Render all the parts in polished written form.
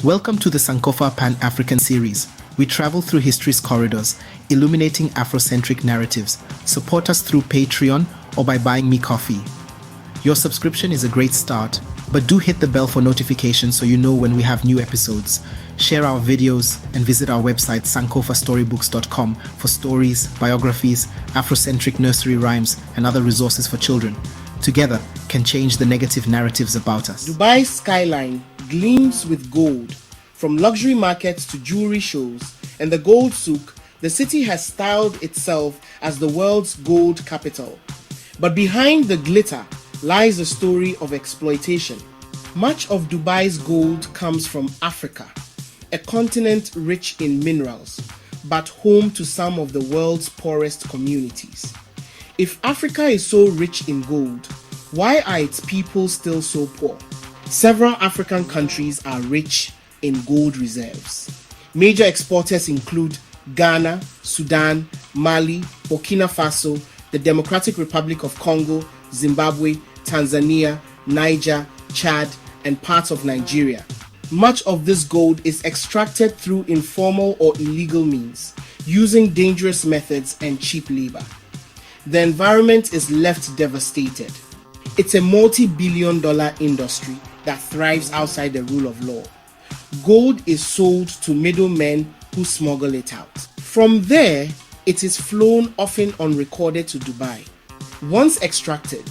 Welcome to the Sankofa Pan-African series. We travel through history's corridors, illuminating Afrocentric narratives. Support us through Patreon or by buying me coffee. Your subscription is a great start, but do hit the bell for notifications so you know when we have new episodes. Share our videos and visit our website sankofastorybooks.com for stories, biographies, Afrocentric nursery rhymes, and other resources for children. Together can change the negative narratives about us. Dubai's skyline gleams with gold. From luxury markets to jewelry shows and the gold souk, the city has styled itself as the world's gold capital. But behind the glitter lies a story of exploitation. Much of Dubai's gold comes from Africa, a continent rich in minerals, but home to some of the world's poorest communities. If Africa is so rich in gold, why are its people still so poor? Several African countries are rich in gold reserves. Major exporters include Ghana, Sudan, Mali, Burkina Faso, the Democratic Republic of Congo, Zimbabwe, Tanzania, Niger, Chad, and parts of Nigeria. Much of this gold is extracted through informal or illegal means, using dangerous methods and cheap labor. The environment is left devastated. It's a multi-billion-dollar industry that thrives outside the rule of law. Gold is sold to middlemen who smuggle it out. From there, it is flown often unrecorded to Dubai. Once extracted,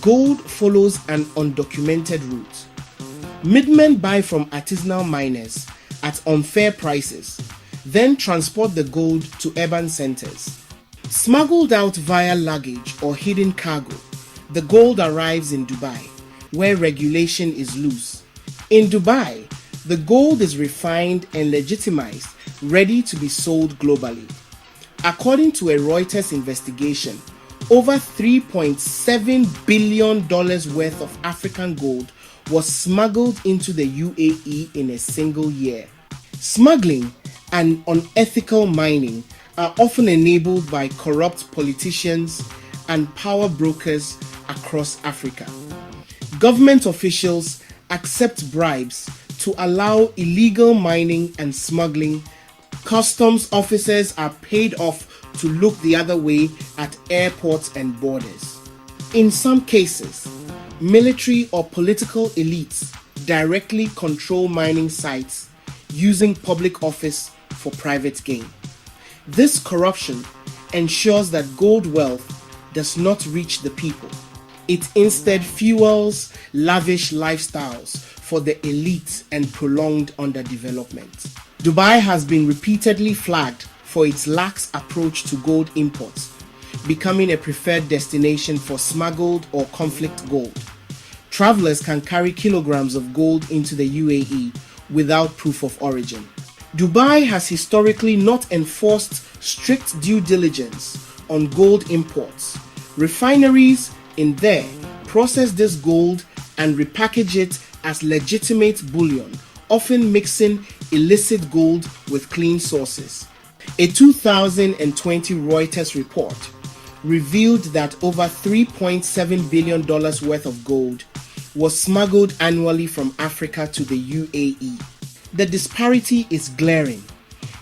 gold follows an undocumented route. Middlemen buy from artisanal miners at unfair prices, then transport the gold to urban centers. Smuggled out via luggage or hidden cargo, the gold arrives in Dubai, where regulation is loose. In Dubai, the gold is refined and legitimized, ready to be sold globally. According to a Reuters investigation, over $3.7 billion worth of African gold was smuggled into the UAE in a single year. Smuggling and unethical mining are often enabled by corrupt politicians and power brokers across Africa. Government officials accept bribes to allow illegal mining and smuggling. Customs officers are paid off to look the other way at airports and borders. In some cases, military or political elites directly control mining sites using public office for private gain. This corruption ensures that gold wealth does not reach the people. It instead fuels lavish lifestyles for the elite and prolonged underdevelopment. Dubai has been repeatedly flagged for its lax approach to gold imports, becoming a preferred destination for smuggled or conflict gold. Travelers can carry kilograms of gold into the UAE without proof of origin. Dubai has historically not enforced strict due diligence on gold imports. Refineries in there process this gold and repackage it as legitimate bullion, often mixing illicit gold with clean sources. A 2020 Reuters report revealed that over $3.7 billion worth of gold was smuggled annually from Africa to the UAE. The disparity is glaring.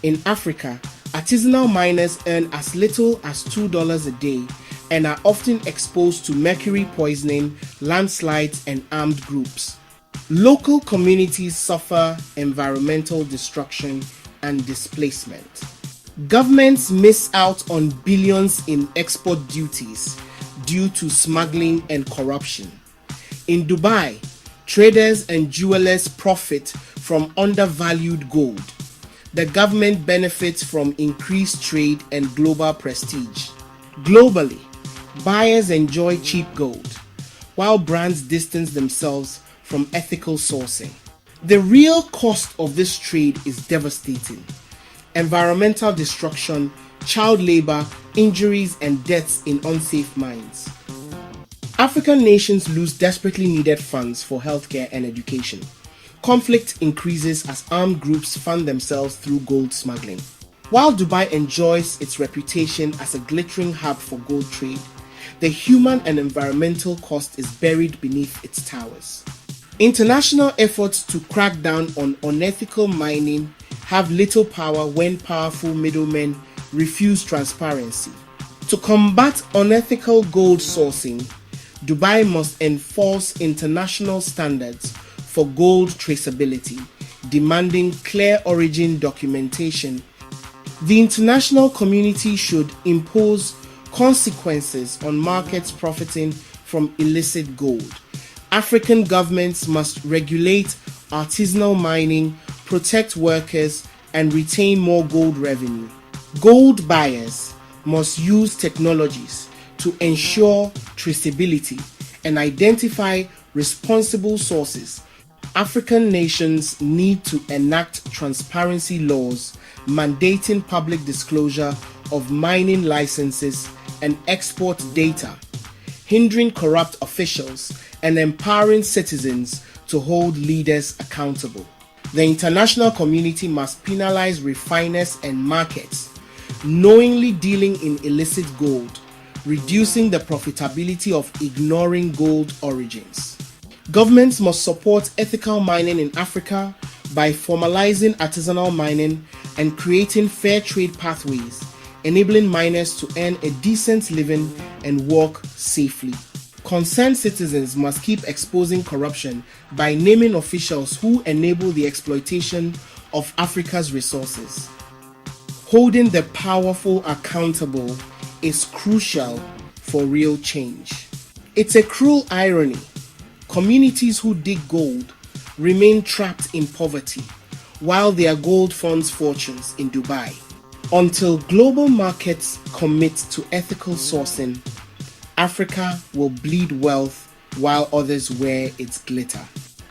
In Africa, artisanal miners earn as little as $2 a day and are often exposed to mercury poisoning, landslides, and armed groups. Local communities suffer environmental destruction and displacement. Governments miss out on billions in export duties due to smuggling and corruption. In Dubai, traders and jewelers profit from undervalued gold. The government benefits from increased trade and global prestige. Globally, buyers enjoy cheap gold, while brands distance themselves from ethical sourcing. The real cost of this trade is devastating. Environmental destruction, child labor, injuries, and deaths in unsafe mines. African nations lose desperately needed funds for healthcare and education. Conflict increases as armed groups fund themselves through gold smuggling. While Dubai enjoys its reputation as a glittering hub for gold trade, the human and environmental cost is buried beneath its towers. International efforts to crack down on unethical mining have little power when powerful middlemen refuse transparency. To combat unethical gold sourcing, Dubai must enforce international standards for gold traceability, demanding clear origin documentation. The international community should impose consequences on markets profiting from illicit gold. African governments must regulate artisanal mining, protect workers, and retain more gold revenue. Gold buyers must use technologies to ensure traceability and identify responsible sources. African nations need to enact transparency laws mandating public disclosure of mining licenses and export data, hindering corrupt officials and empowering citizens to hold leaders accountable. The international community must penalize refiners and markets knowingly dealing in illicit gold, reducing the profitability of ignoring gold origins. Governments must support ethical mining in Africa by formalizing artisanal mining and creating fair trade pathways, enabling miners to earn a decent living and work safely. Concerned citizens must keep exposing corruption by naming officials who enable the exploitation of Africa's resources. Holding the powerful accountable is crucial for real change. It's a cruel irony. Communities who dig gold remain trapped in poverty while their gold funds fortunes in Dubai. Until global markets commit to ethical sourcing, Africa will bleed wealth while others wear its glitter.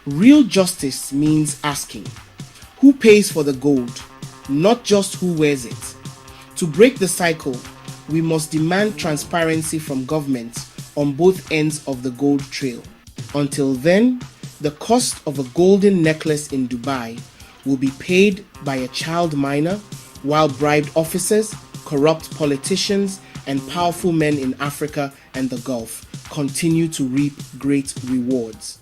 Real justice means asking, who pays for the gold, not just who wears it? To break the cycle, we must demand transparency from governments on both ends of the gold trail. Until then, the cost of a golden necklace in Dubai will be paid by a child miner, while bribed officers, corrupt politicians, and powerful men in Africa and the Gulf continue to reap great rewards.